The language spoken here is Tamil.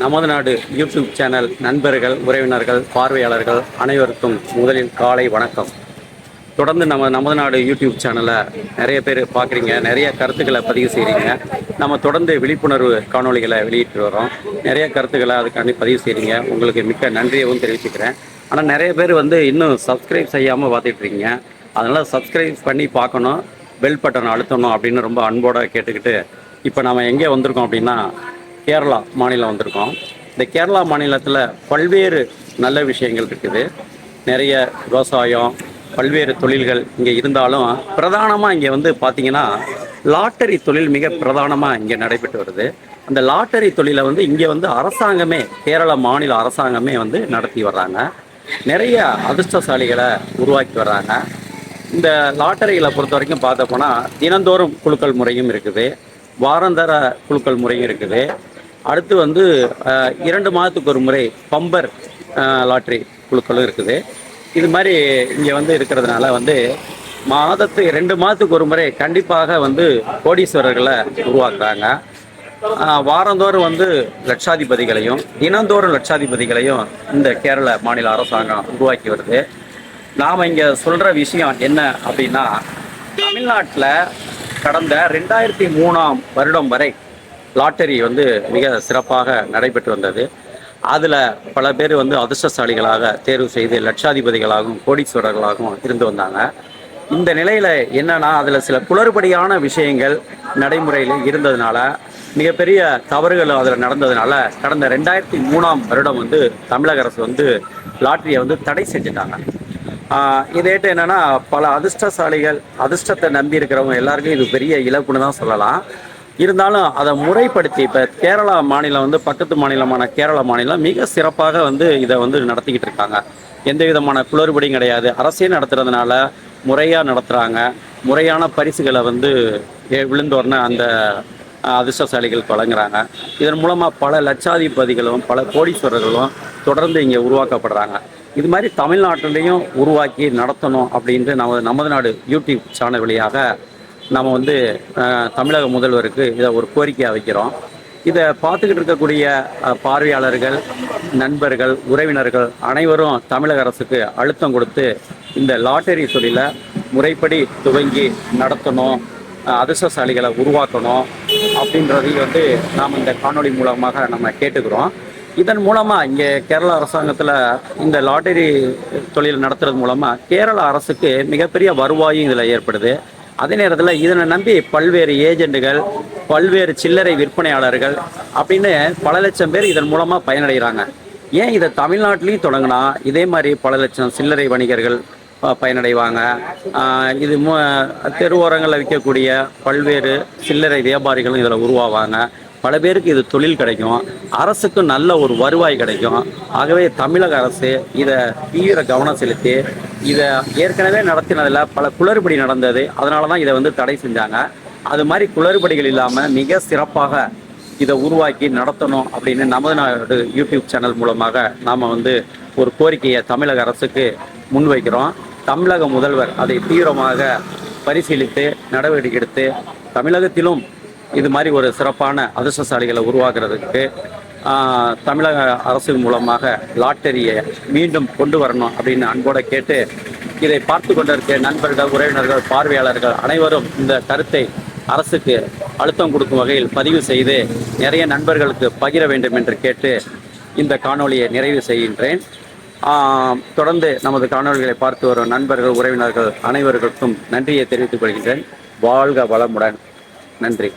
நமது நாடு யூடியூப் சேனல் நண்பர்கள், உறவினர்கள், பார்வையாளர்கள் அனைவருக்கும் முதலில் காலை வணக்கம். தொடர்ந்து நமது நாடு யூடியூப் சேனலை நிறைய பேர் பார்க்குறீங்க, நிறைய கருத்துக்களை பதிவு செய்கிறீங்க. நம்ம தொடர்ந்து விழிப்புணர்வு காணொலிகளை வெளியிட்டு வரோம். நிறைய கருத்துக்களை அதுக்காண்டி பதிவு செய்கிறீங்க. உங்களுக்கு மிக்க நன்றியவும் தெரிவிச்சுக்கிறேன். ஆனால் நிறைய பேர் இன்னும் சப்ஸ்கிரைப் செய்யாமல் பார்த்துட்ருக்கீங்க. அதனால் சப்ஸ்கிரைப் பண்ணி பார்க்கணும், பெல் பட்டனை அழுத்தணும் அப்படின்னு ரொம்ப அன்போடு கேட்டுக்கிட்டு, இப்போ நம்ம எங்கே வந்திருக்கோம் அப்படின்னா கேரளா மாநிலம் வந்திருக்கோம். இந்த கேரளா மாநிலத்தில் பல்வேறு நல்ல விஷயங்கள் இருக்குது. நிறைய விவசாயம், பல்வேறு தொழில்கள் இங்கே இருந்தாலும் பிரதானமாக இங்கே பார்த்திங்கன்னா லாட்டரி தொழில் மிக பிரதானமாக இங்கே நடைபெற்று வருது. அந்த லாட்டரி தொழிலை இங்கே அரசாங்கமே, கேரள மாநில அரசாங்கமே நடத்தி வர்றாங்க. நிறைய அதிர்ஷ்டசாலிகளை உருவாக்கி வர்றாங்க. இந்த லாட்டரிகளை பொறுத்த வரைக்கும் பார்த்த போனால் தினந்தோறும் குழுக்கள் முறையும் இருக்குது, வாரந்தர குழுக்கள் முறையும் இருக்குது. அடுத்து 2 மாதத்துக்கு ஒரு முறை பம்பர் லாட்ரி குழுக்களும் இருக்குது. இது மாதிரி இங்கே இருக்கிறதுனால மாதத்துக்கு 2 மாதத்துக்கு ஒரு முறை கண்டிப்பாக கோடீஸ்வரர்களை உருவாக்குறாங்க. வாரந்தோறும் லட்சாதிபதிகளையும் தினந்தோறும் லட்சாதிபதிகளையும் இந்த கேரள மாநில அரசாங்கம் உருவாக்கி வருது. நாம் இங்கே சொல்கிற விஷயம் என்ன அப்படின்னா, தமிழ்நாட்டில் கடந்த 2003ஆம் வருடம் வரை லாட்டரி மிக சிறப்பாக நடைபெற்று வந்தது. அதில் பல பேர் அதிர்ஷ்டசாலிகளாக தேர்வு செய்து லட்சாதிபதிகளாகவும் கோடீஸ்வரர்களாகவும் இருந்து வந்தாங்க. இந்த நிலையில் என்னன்னா, அதில் சில குளறுபடியான விஷயங்கள் நடைமுறையில் இருந்ததுனால, மிகப்பெரிய தவறுகள் அதில் நடந்ததுனால கடந்த 2003ஆம் வருடம் தமிழக அரசு லாட்டரியை தடை செஞ்சுட்டாங்க. இதேட்டு என்னென்னா, பல அதிர்ஷ்டசாலிகள், அதிர்ஷ்டத்தை நம்பி இருக்கிறவங்க எல்லாருக்கும் இது பெரிய இழப்புன்னு தான் சொல்லலாம். இருந்தாலும் அதை முறைப்படுத்தி இப்போ கேரளா மாநிலம் பக்கத்து மாநிலமான கேரளா மாநிலம் மிக சிறப்பாக இதை நடத்திக்கிட்டு இருக்காங்க. எந்த விதமான குளறுபடியும் கிடையாது. அரசே நடத்துறதுனால முறையாக நடத்துகிறாங்க. முறையான பரிசுகளை விழுந்தோர்ன அந்த அதிர்ஷ்டசாலிகளுக்கு வழங்குறாங்க. இதன் மூலமாக பல லட்சாதிபதிகளும் பல கோடீஸ்வரர்களும் தொடர்ந்து இங்கே உருவாக்கப்படுறாங்க. இது மாதிரி தமிழ்நாட்டிலையும் உருவாக்கி நடத்தணும் அப்படின்ட்டு நமது நாடு யூடியூப் சேனல் வழியாக நம்ம தமிழக முதல்வருக்கு இதை ஒரு கோரிக்கையாக வைக்கிறோம். இதை பார்த்துக்கிட்டு இருக்கக்கூடிய பார்வையாளர்கள், நண்பர்கள், உறவினர்கள் அனைவரும் தமிழக அரசுக்கு அழுத்தம் கொடுத்து இந்த லாட்டரி தொழிலை முறைப்படி துவங்கி நடத்தணும், அதிர்ஷ்டசாலிகளை உருவாக்கணும் அப்படின்றதையும் நாம் இந்த காணொளி மூலமாக நம்ம கேட்டுக்கிறோம். இதன் மூலமாக இங்கே கேரளா அரசாங்கத்தில் இந்த லாட்டரி தொழில் நடத்துறது மூலமாக கேரள அரசுக்கு மிகப்பெரிய வருவாயும் இதில் ஏற்படுது. அதே நேரத்தில் இதனை நம்பி பல்வேறு ஏஜெண்டுகள், பல்வேறு சில்லறை விற்பனையாளர்கள் அப்படின்னு பல லட்சம் பேர் இதன் மூலமாக பயனடைகிறாங்க. ஏன் இதை தமிழ்நாட்டிலையும் தொடங்கினா இதே மாதிரி பல லட்சம் சில்லறை வணிகர்கள் பயனடைவாங்க. இது தெருவோரங்களில் விற்கக்கூடிய பல்வேறு சில்லறை வியாபாரிகளும் இதில் உருவாவாங்க. பல பேருக்கு இது தொழில் கிடைக்கும், அரசுக்கும் நல்ல ஒரு வருவாய் கிடைக்கும். ஆகவே தமிழக அரசு இதை தீவிர கவனம் செலுத்தி, இதை ஏற்கனவே நடத்தினதில் பல குளறுபடி நடந்தது, அதனால தான் இதை தடை செஞ்சாங்க. அது மாதிரி குளறுபடிகள் இல்லாமல் மிக சிறப்பாக இதை உருவாக்கி நடத்தணும் அப்படின்னு நமது நாடு யூடியூப் சேனல் மூலமாக நாம் ஒரு கோரிக்கையை தமிழக அரசுக்கு முன்வைக்கிறோம். தமிழக முதல்வர் அதை தீவிரமாக பரிசீலித்து நடவடிக்கை எடுத்து தமிழகத்திலும் இது மாதிரி ஒரு சிறப்பான அதிர்ஷ்டசாலிகளை உருவாக்குறதுக்கு தமிழக அரசு மூலமாக லாட்டரியை மீண்டும் கொண்டு வரணும் அப்படின்னு அன்போடு கேட்டு, இதை பார்த்து கொண்டிருக்க நண்பர்கள், உறவினர்கள், பார்வையாளர்கள் அனைவரும் இந்த கருத்தை அரசுக்கு அழுத்தம் கொடுக்கும் வகையில் பதிவு செய்து நிறைய நண்பர்களுக்கு பகிர வேண்டும் என்று கேட்டு இந்த காணொளியை நிறைவு செய்கின்றேன். தொடர்ந்து நமது காணொளிகளை பார்த்து வரும் நண்பர்கள், உறவினர்கள் அனைவருக்கும் நன்றியை தெரிவித்துக் கொள்கின்றேன். வாழ்க வளமுடன். நன்றி.